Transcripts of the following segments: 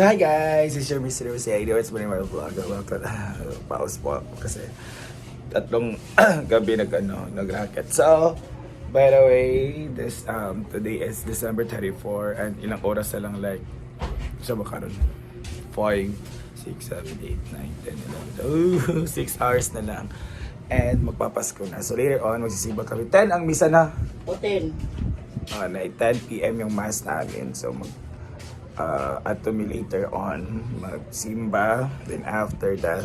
Hi guys! It's your Mr. Rosado. It's my vlog. Welcome. Pause po kasi tatlong gabi nag-racket. So, by the way, today is December 34 and ilang oras na lang like sa bakaron 5, 6, 7, 8, 9, 10, 11 6 hours na lang and magpapasko na. So later on, magsisibag kami. 10 ang misa na. O 10. 10 p.m. yung mass namin. So at to me later on magsimba, then after that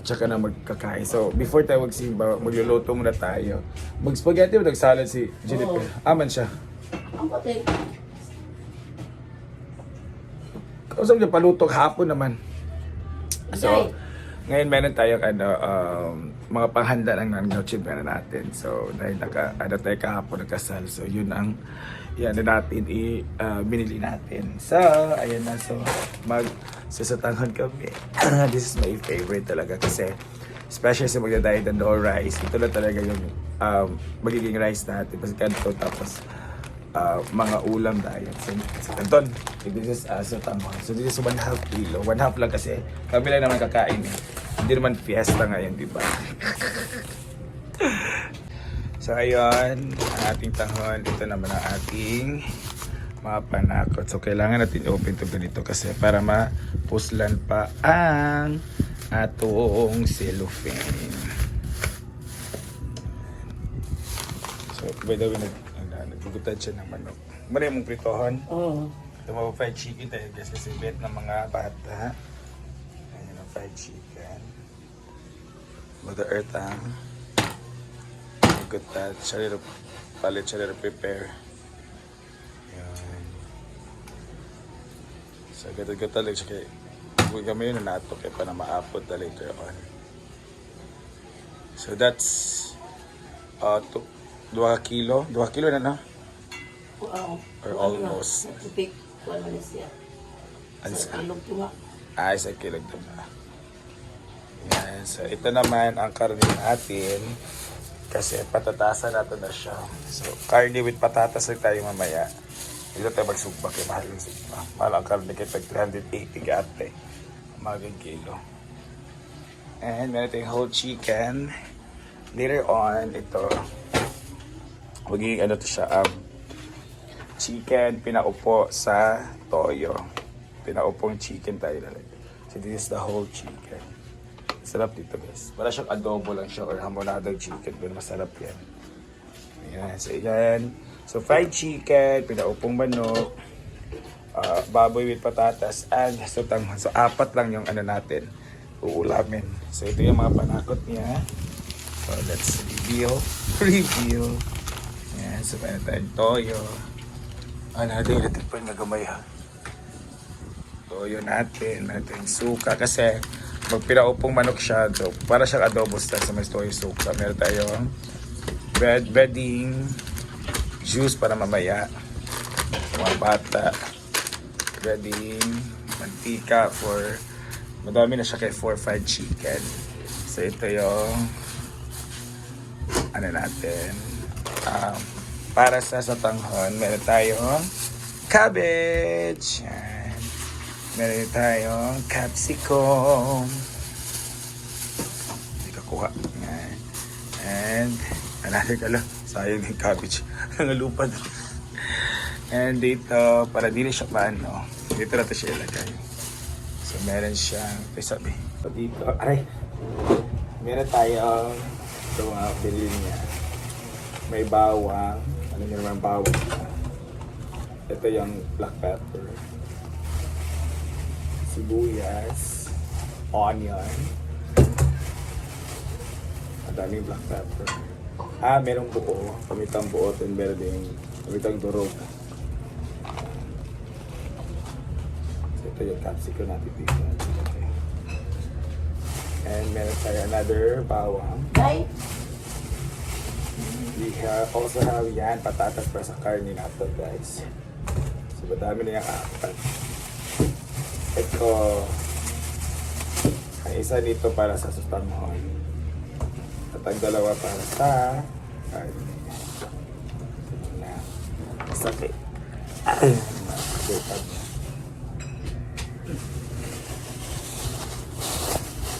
tsaka na magkakain. So before tayo magsimba, magluluto muna tayo. Mag-spaghetti o nagsalad si Jennifer? Aman siya. Ang puti. Kausap niya paluto hapon naman. So Okay. ngayon meron tayong mga panghanda ng noche buena natin. So dahil tayo kahapon nagkasal. So yun ang natin binili natin. So ayan na. So magsasatanghon kami. This is my favorite talaga kasi especially sa magdadayad ng no rice. Ito na talaga yung magiging rice natin. Kasi kanto tapos mga ulam dahil. So kanton, this is satanghon. So this is 1/2 kilo. 1/2 lang kasi kami lang naman kakain eh. Hindi naman fiesta ngayon, di ba? So ayun, ang ating tanghon. Ito naman ang ating mga panakot. So kailangan natin i-open to ganito kasi para mapuslan pa ang atong cellophane. So by the way, nagbugutan siya ng manok. Muna yung mong pritohon. Oo. Ito mga fried chicken tayo guys kasi bet ng mga bata. Ayan ang fried chicken. Mother Earth ang good that. Siya rin palit, siya rin prepare. Ayan. So gata-gata lang siya kaya huwag kami yun na nato kaya pa na maapod na later on. So that's 2 kilo. 2 kilo na no? Oo. Or almost. Nagtipik. Kuha na siya. Sa ilog tunga. Sa kilo ito na. Yan. So ito naman ang karne natin. Kasi patatasan natin na siya. So karne with patatas lang tayo mamaya. Dito tayo magsugba kay mahal yung sugba. Mahal ang karne kay tag 380 gate. Magang kilo. And meron tayong whole chicken. Later on, ito magiging to siya, chicken pinaupo sa toyo. Pinaupong chicken tayo lalagay. So this is the whole chicken. Sarap dito guys. Wala siyang adobo lang siya or hamonadong chicken. Pero masarap yan. Ayan. So ayan. So fried chicken, pinaupong manok, baboy with patatas, and satanghon. So 4 lang yung natin. Uulamin. So ito yung mga panakot niya. So let's reveal. Ayan. So meron tayong toyo. Natin ilatin pa yung nagamay ha. Toyo natin. Meron tayong suka kasi magpinaupong manok siya. So para siyang adobo style sa may toyo suka. Meron tayong breading juice para mamaya. Mga bata. Breading mantika for madami na siya kay 4 fried chicken. So ito yung natin. Para sa satanghon, meron tayong cabbage. Yan. Meron tayong capsicum. Hindi ka kuha. Yan. And, another kala. Sayang yung cabbage. Nangalupad. And dito, para di na siya paano, dito natin siya ilagay. So, meron siyang, sabi. So, dito, meron tayong ito mga bilhin niya. May bawang. Ano nyo naman bawang? Ito yung black pepper. Sibuyas. Onion. Ang daming black pepper. Merong buo. Pamitang buo. Then meron din pamitang durog. So ito yung capsicum natin dito. Okay. And meron tayo another bawang. Day. We also have yan, patatas para sa karne natin guys. So madami na yung 4. Ito, ang isa nito para sa satanghon. At ang 2 para sa karne. Sakit.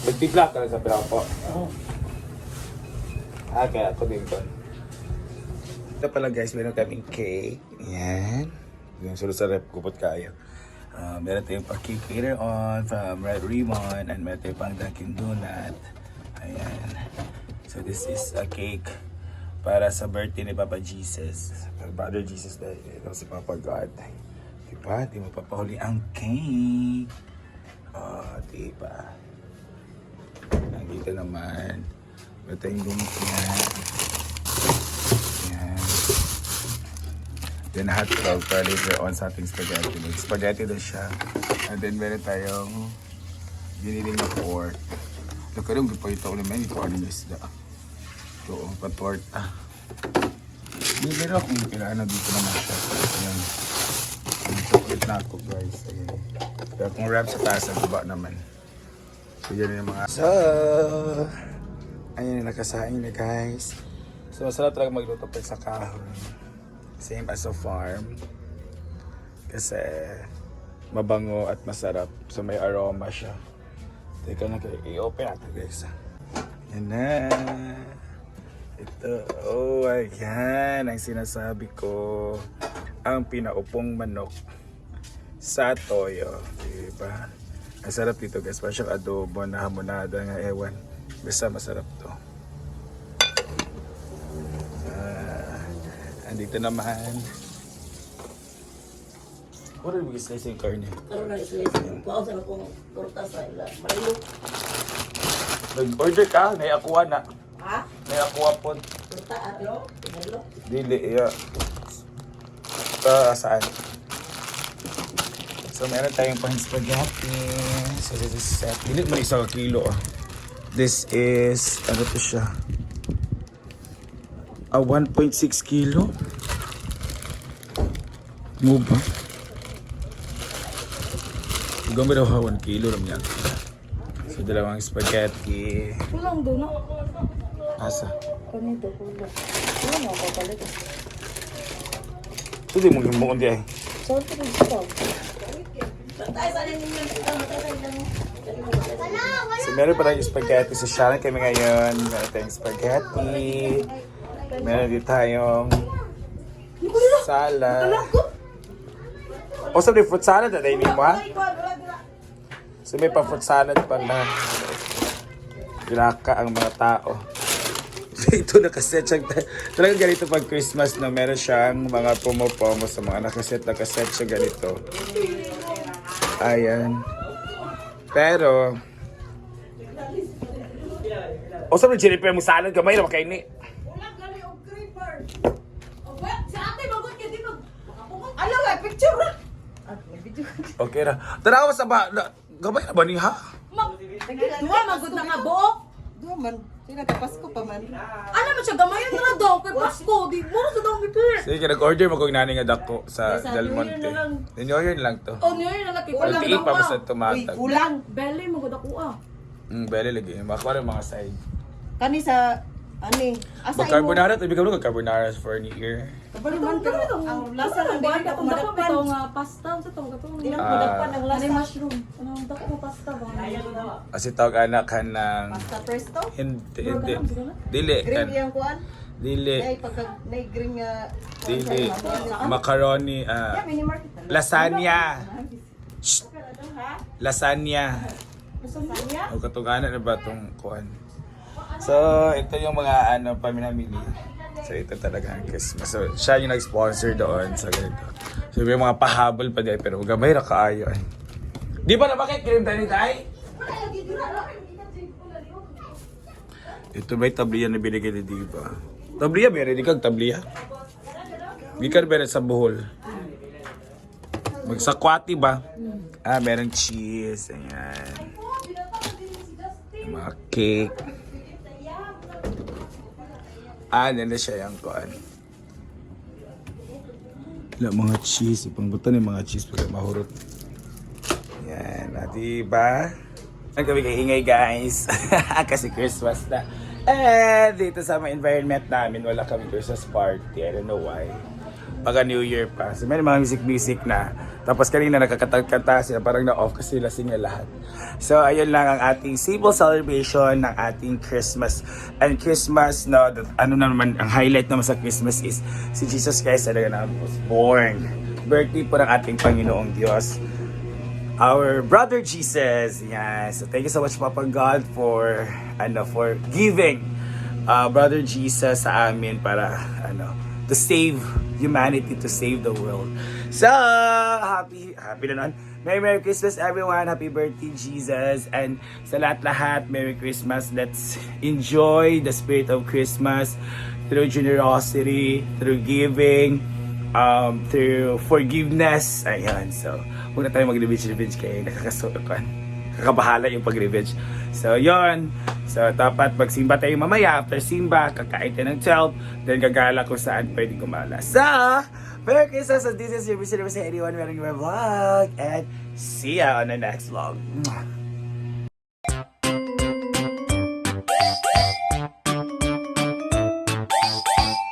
Magtiplak ka lang sa pinapo. Oo. Okay, ako din ko. Ito pala guys, meron kaming cake. Yan. Yung sulod sa rep, kupot kayo. Meron tayong pa-cake later on from Red Ribbon and meron tayong pang Dunkin' Donut. Ayan. So this is a cake para sa birthday ni Papa Jesus. Brother Jesus dahil ito si Papa God. Diba? Di mo papahuli ang cake. Oh, diba? Nandito naman. Meron tayong lumpia. Yan. Then hot dog para later on sa ating spaghetti. May spaghetti doon siya. And then meron tayong giniling na pork. Nagkaroon ko pa ito ulit. May ito ano yung isda. Ito, patorta. Meron akong kailangan dito naman siya. Ayan. Yung chocolate na ako guys. Ayan. Kaya kung wrap sa taas, ang baba naman. So yan yung mga... So, ayun, nakasahin na guys. So masarap talaga magluto pag sa kahoy. Same as a farm. Kasi mabango at masarap. So may aroma siya. Teka na kayo, i-open natin guys. Yan na. Ito, oh ayan, ang sinasabi ko. Ang pinaupong manok sa toyo. Diba? Ang sarap dito guys. Parang siyang adobo na hamonada nga ewan. Basta masarap to. Andito naman. What are we slicing corn eh? Karoon na isla-isla. Kuha sa akong torta sa ila. Marilo. Nag-order ka? May akuha na. Ha? May akuha po. Torta alo? Marilo? Dili, iya. Saan? So meron tayong pang spaghetti. So this is set. Dili mo isang kilo ah. This is, ano to siya? 1.6 kilo. Mo ba? Gawin daw 1 kilo naman yan. So dalawang spaghetti. Kulang doon, no? Asa? Kanito, kulang. Kulang ako papalit. So di mo gimuon di ay. Saan ko rin ito? Patay sa rin ninyo. Patay sa rin ninyo. So meron pa tayong spaghetti. So sharing kami ngayon. Meron tayong spaghetti. Meron din tayong salad. O sabi fruit salad na dahil mo ha? So may pa fruit salad pala. Ginaka ang mga tao. Ito nakaset siya. Talagang ganito pag Christmas na meron siyang mga pumo-pomo sa mga nakaset siya ganito. Ayan. Pero o sabi Jennifer mo salad gamay na makaini. Ano nga, picture na! Okay na. Tanawa sa ba gamay na ba ni ha? Duwa, magod na ka, buo! Duha man, sila Pasko pa man. Ano mo siya, gamayan na daw, kay Pasko, di mo na sa daw gipir! Sige, nag-order mo kung nani nga dako sa Sa Del New Year Monte. na lang. New Year lang to. O, niyo yun, lalaki, kulang Pagtiik pa daw ba sa ah. tumatag? Kulang. Belly, magod ako ah. Bele lagi. Makuha rin mga side. Kani sa, ani, asa Mag-carbonara, tabi ka mo carbonara for New Year. Kabalo man, pero ang lasa lang Buwan din ka ako kung dako madakpan. bitaw nga pasta, sa tawag ka to. Hindi lang madakpan ang Ano lasa. yung mushroom? Ano yung dako mo pasta ba? Kasi tawag anak ka ng... Pasta presto. Hindi. Dili. Green yung kuan. Dili. Ay, pagka na green nga. Dili. Macaroni. Yeah, mini market na. Lasagna. Shh. Lasagna. Lasagna? O katungana na ba itong kuhan? So, ito yung mga paminamili. So, ito talaga ang Christmas. So, siya yung nag-sponsor doon sa ganito. So, may mga pahabol pa din. Pero gamay na kaayo. Eh. Di ba na bakit? Kirim tayo ni Tay? Ito ba yung tabliya na binigay ni Diva? Tabliya ba yun? Hindi kang tabliya? Hindi ka ba sa buhol? Magsakwati ba? Ah, merong cheese. Ayan. Mga cake. Ah, nila siya yung kuhan. Wala mga cheese. Ipangbutan yung mga cheese pagka mahurot. Yan. Diba? Ang kami kaingay guys. Kasi Christmas na. Dito sa mga environment namin, wala kami Christmas party. I don't know why. Pagka New Year pa. So may mga music na. Tapos kanina nakakanta sila, parang na-off kasi lasing na lahat. So ayun lang ang ating simple celebration ng ating Christmas. And Christmas, no, ano naman, ang highlight naman sa Christmas is si Jesus Christ talaga na was born. Birthday po ng ating Panginoong Diyos. Our brother Jesus. Yeah. So thank you so much Papa God for giving brother Jesus sa amin para to save humanity, to save the world. So happy na nun. Merry Christmas everyone. Happy birthday Jesus. And sa lahat Merry Christmas. Let's enjoy the spirit of Christmas through generosity, through giving, through forgiveness. Ayan. So huwag na tayo mag-revenge kayo. Kakabahala yung pag-revenge. So, yon. So, dapat magsimba tayo mamaya. After simba, kakain tayo ng 12. Then, gagala kung saan pwedeng gumala. So, Merry Christmas. So, this is your Mr. Anyone wearing my vlog. And see ya on the next vlog. Mwah.